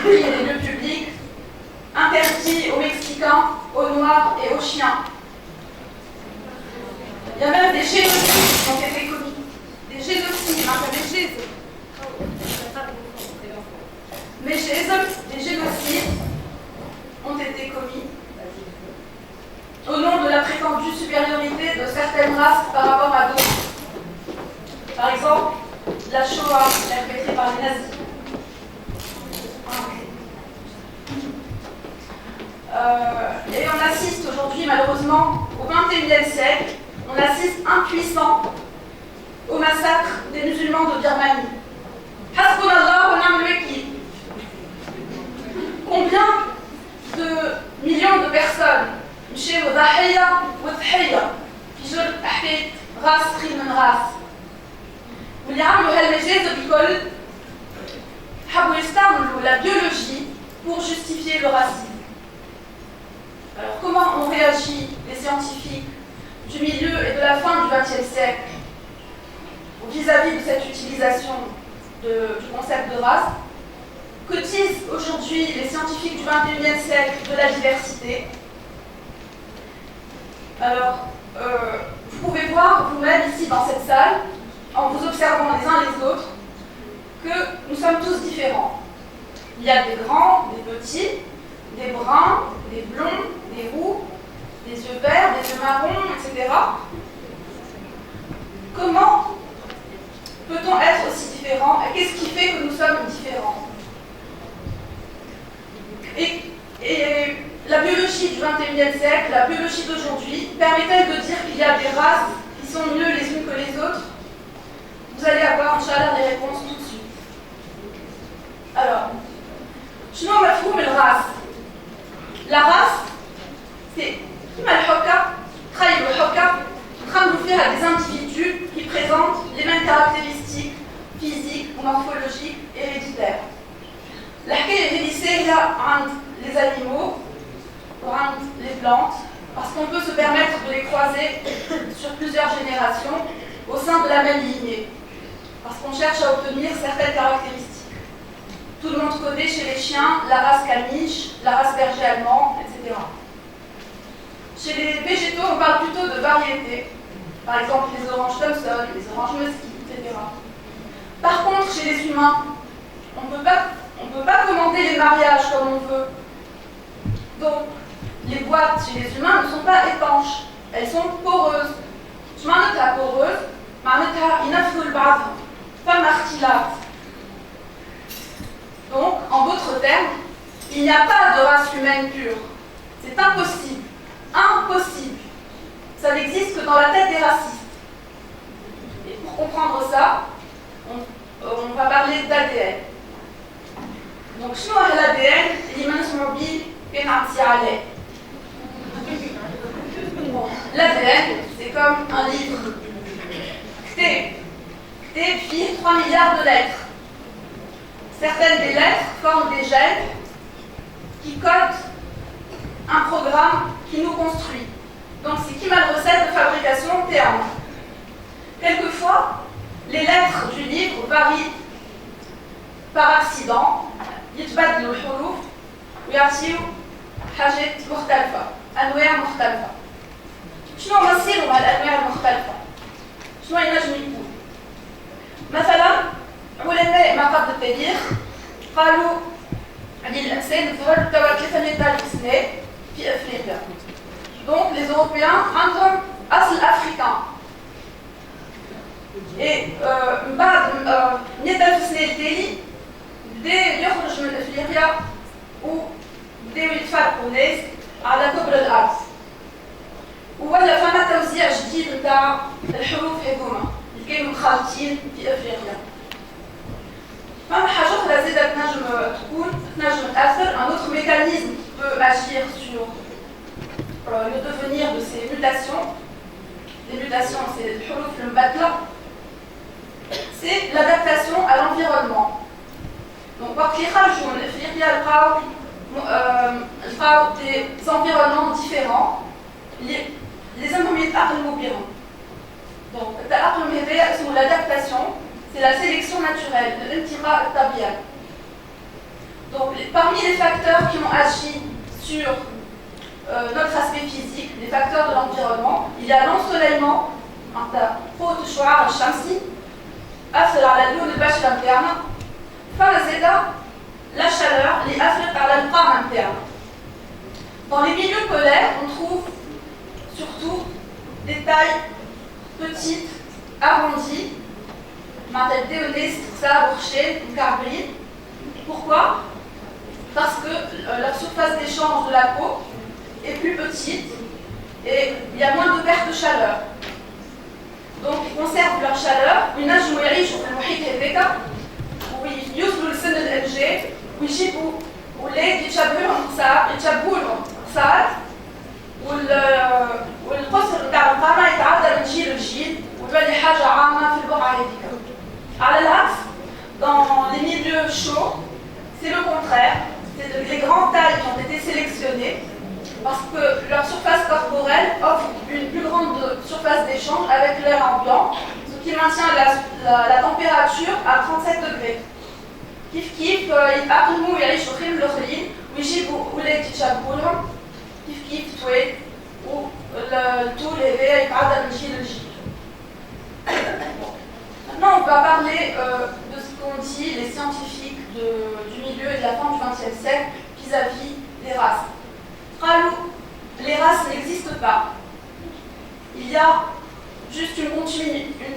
interdit les lieux publics, interdit aux Mexicains, aux Noirs et aux chiens. Il y a même des génocides qui ont été commis. Des génocides, pas des génocides. Mais des génocides ont été commis au nom de la prétendue supériorité de certaines races par rapport à d'autres. Par exemple, la Shoah perpétrée par les nazis. Et on assiste aujourd'hui, malheureusement, au XXIe siècle, on assiste impuissant au massacre des musulmans de Birmanie. Hasbunallah wa ni'mal wakil. Combien de millions de personnes مشاو ضحية وضحية في جرد حكاية راس خير من راس واللي عملوا هالمجازر الكل حبوا يستعملوا la biologie pour justifier le racisme. Alors comment ont réagi les scientifiques du milieu et de la fin du XXe siècle vis-à-vis de cette utilisation du concept de race? Que disent aujourd'hui les scientifiques du XXIe siècle de la diversité? Alors, vous pouvez voir vous-même ici dans cette salle, en vous observant les uns les autres, que nous sommes tous différents. Il y a des grands, des petits, des bruns, des blonds, des roux, des yeux verts, des yeux marrons, etc. Comment peut-on être aussi différents et qu'est-ce qui fait que nous sommes différents? Et la biologie du XXIe siècle, la biologie d'aujourd'hui, permet-elle de dire qu'il y a des races qui sont mieux les unes que les autres? Vous allez avoir, Inch'Allah, les réponses tout de suite. Alors, شنو مفهوم الراس؟ La race, c'est كيما الحكة، تخيلوا الحكة نخملوا فيها des individus qui présentent les mêmes caractéristiques physiques ou morphologiques héréditaires. الحكاية هذه ساهلة عند les animaux, les plantes, parce qu'on peut se permettre de les croiser sur plusieurs générations au sein de la même lignée, parce qu'on cherche à obtenir certaines caractéristiques. Tout le monde connaît chez les chiens la race caniche, la race berger allemand, etc. Chez les végétaux, on parle plutôt de variétés, par exemple les oranges Thomson, les oranges Musky, etc. Par contre, chez les humains, on ne peut pas commander les mariages comme on veut. Donc, les boîtes chez les humains ne sont pas étanches, elles sont poreuses. Je m'en note la poreuse, femme artilate. Donc, en d'autres termes, il n'y a pas de race humaine pure. C'est impossible. Impossible. Ça n'existe que dans la tête des racistes. Et pour comprendre ça, on va parler d'ADN. Donc, شنو هو l'ADN اللي ما نسمعوا بيه كنعطي عليه؟ L'ADN, c'est comme un livre. كتاب فيه 3 milliards de lettres. Certaines des lettres forment des gènes qui codent un programme qui nous construit. Donc c'est qui ma recette de fabrication terme. Quelquefois, les lettres du livre varient par accident. يتبدلوا الحروف ويعطيو حاجات مختلفة، أنواع مختلفة. شنو مصيرهم هالأنواع المختلفة؟ شنو ينجم يكون؟ مثلا علماء ما قبل التاريخ قالوا أن الإنسان ظهر توا 3 مئة سنة في أفريقيا. Donc les Européens عندهم أصل أفريقي. Et بعد 100,000 سنة التالي بدأ يخرج من افريقيا وبداو يتفرقوا ناس على كبر الارض ولا فما توزيع جديد نتاع الحروف هذوما اللي كانوا مخالطين في افريقيا. فما حاجه اخرى زاده تنجم تاثر. Un autre mécanisme qui peut agir sur le devenir de ces mutations. Les mutations, c'est الحروف المبدله. C'est l'adaptation à l'environnement. Donc, وقت اللي خرجوا من افريقيا لقاو des environnements différents اللي لازمهم يتأقلموا بهم. Donc, التأقلم هذا اسمه l'adaptation, c'est la sélection naturelle, الانتقاء الطبيعي. Donc, parmi les facteurs qui ont agi sur notre aspect physique, les facteurs de l'environnement, il y a l'ensoleillement, فوت الشعاع الشمسي أثر على اللون البشرة نتاعنا. فزيدا la chaleur اللي أثرت على القاع نتاعنا. Dans les milieux polaires, on trouve surtout des tailles petites, arrondies, pourquoi? Parce que leur surface d'échange de la peau est plus petite et il y a moins de perte de chaleur. Donc ils conservent leur chaleur. وينجموا يعيشوا في المحيط هذاك ويوصلوا لسن الإنجاب ويجيبوا ولاد يتشبهوا لهم قصار والقصر نتاع القامة يتعدى من جيل لجيل وتولي حاجة عامة في البقعة هذيك. À l'inverse, dans les milieux chauds, c'est le contraire. C'est les grandes tailles qui ont été sélectionnées parce que leur surface corporelle offre une plus grande surface d'échange avec l'air ambiant, ce qui maintient la température à 37 degrés. كيف يتأقلموا ويعيشوا خير من الآخرين ويجيبوا ولاد يتشابهوا لهم كيف تويت والطول هذايا يتعدى من جيل لجيل. Maintenant, on va parler de ce qu'ont dit les scientifiques du milieu et de la fin du XXe siècle vis-à-vis des races. Les races n'existent pas. Il y a juste une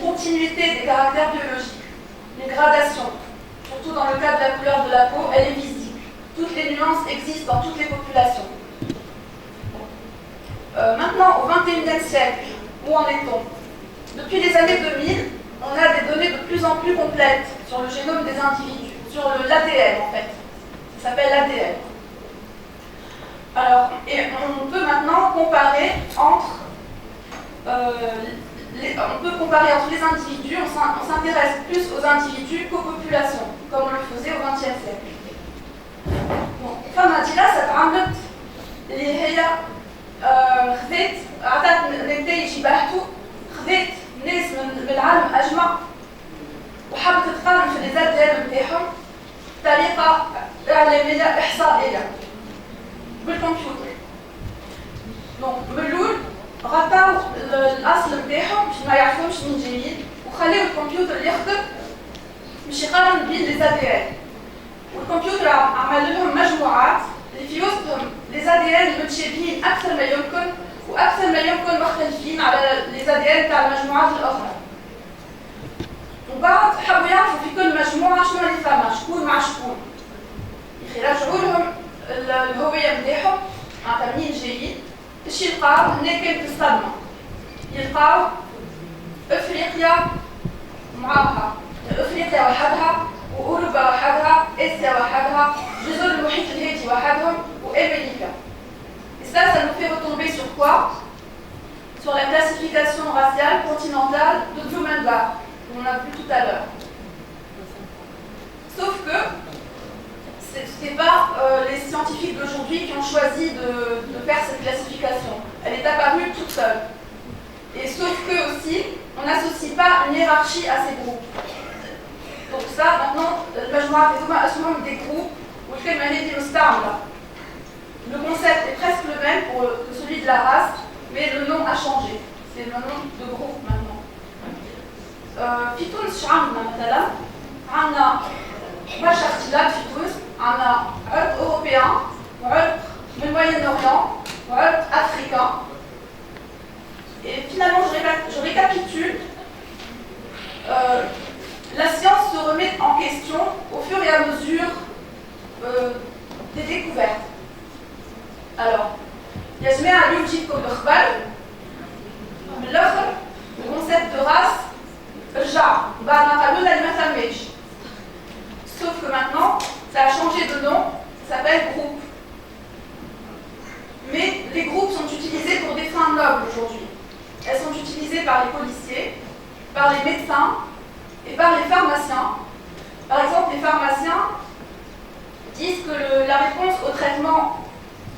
continuité des caractères biologiques, une gradation. Surtout dans le cas de la couleur de la peau, elle est visible. Toutes les nuances existent dans toutes les populations. Maintenant, au XXIe siècle, où en est-on? Depuis les années 2000, on a des données de plus en plus complètes sur le génome des individus, sur l'ADN en fait. Ça s'appelle l'ADN. Alors, et on peut maintenant comparer entre les individus, on s'intéresse plus aux individus qu'aux populations, comme on le faisait au XXe siècle. فما دراسة اتعملت اللي هي خذت عطات نتائج بحث خذت ناس من العالم اجمع وحبت تقارن في لي زاد نتاعهم بطريقه اعلاميه احصائيه بالكمبيوتر. دونك من الاول غطاو الاصل نتاعهم باش ما يعرفوش من جايين وخليو الكمبيوتر يخدم باش يقارن بين لي زاد والكمبيوتر عمل لهم مجموعات اللي في وسطهم لي زاد متشابهين اكثر ما يمكن واكثر ما يمكن مختلفين على لي زاد تاع المجموعات الاخرى. وبعد حبوا يعرفوا في كل مجموعه شنو اللي فما شكون مع شكون. يرجعوا لهم الهويه نتاعهم معناتها منين جايين باش يلقاو هنا كانت الصدمه. يلقاو افريقيا معاها افريقيا وحدها واوروبا وحدها اسيا وحدها جزر المحيط الهادي وحدهم وامريكا. Et ça nous fait retomber sur quoi? Sur la classification raciale continentale de Blumenbach, qu'on a vu tout à l'heure. Sauf que ce n'est pas les scientifiques d'aujourd'hui qui ont choisi de faire cette classification. Elle est apparue toute seule. Et sauf que aussi, on n'associe pas une hiérarchie à ces groupes. Donc ça, maintenant, des groupes où il fait le concept est presque le même que celui de la race, mais le nom a changé. C'est le nom de groupe maintenant. في تونس عندنا مثلا عندنا برشا اختلاف في تونس. عندنا عرق أوروبيان وعرق من الموyen-orient وعرق africain. Et finalement, je récapitule. La science se remet en question au fur et à mesure des découvertes. Alors, يا جماعة اليوم جيتكم الأخبار من الآخر الكونسيبت دو راس رجع بعد ما قالوا لنا اللي ما ثماش. Sauf que maintenant, ça a changé de nom, ça s'appelle groupe. Mais les groupes sont utilisés pour des fins nobles aujourd'hui. Elles sont utilisées par les policiers, par les médecins et par les pharmaciens. Par exemple, les pharmaciens disent que la réponse au traitement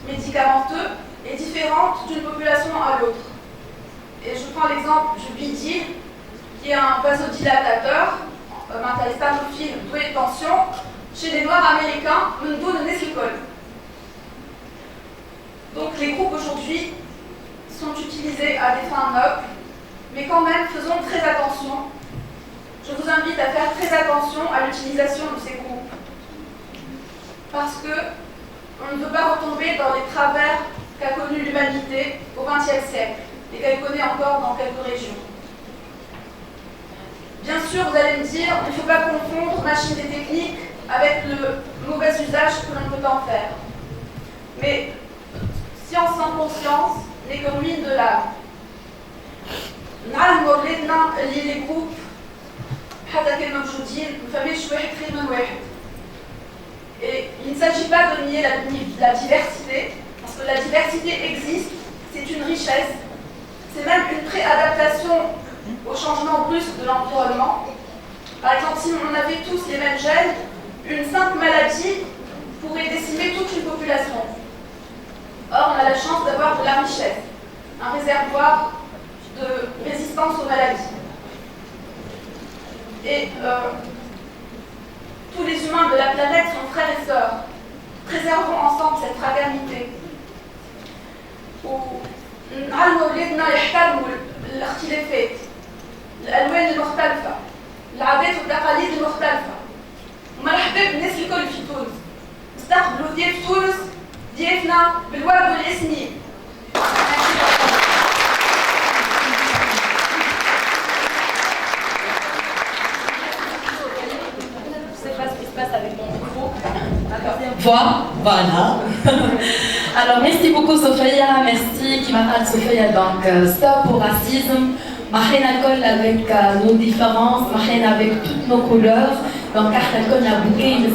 médicamenteux est différente d'une population à l'autre. Et je prends l'exemple du Bidil, qui est un vasodilatateur, un statophile doué de tension. chez les Noirs américains, Mendo de Neslicol. Donc les groupes aujourd'hui sont utilisés à des fins nobles, mais quand même faisons très attention. Je vous invite à faire très attention à l'utilisation de ces groupes. Parce que on ne veut pas retomber dans les travers qu'a connus l'humanité au XXe siècle et qu'elle connaît encore dans quelques régions. Bien sûr, vous allez me dire, il ne faut pas confondre machine et technique avec le mauvais usage que l'on peut en faire. Mais science sans conscience n'est que ruine de l'âme. نعلموا ولادنا اللي les groupes حتى كانوا موجودين ما فماش واحد خير من واحد. Et il ne s'agit pas de nier la diversité, parce que la diversité existe, c'est une richesse, c'est même une préadaptation au changement brusque de l'environnement. Par exemple, si on avait tous les mêmes gènes, une simple maladie pourrait décimer toute une population. Or, on a la chance d'avoir de la richesse, un réservoir de résistance aux maladies. Et tous les humains de la planète sont frères et sœurs. Préservons ensemble cette fraternité. ونعلموا ولادنا يحترموا الاختلافات، الألوان المختلفة، العادات والتقاليد المختلفة. ومرحبا بالناس الكل في تونس. نستقبلوا ضياف تونس ضيافنا بالورد والياسمين. Voilà. Alors, merci beaucoup, Sophia. Merci, Kimaral Sophia. Donc, stop au racisme. Marine alcool avec nos différences, marine avec toutes nos couleurs. Donc, carte alcool, la bouquet, le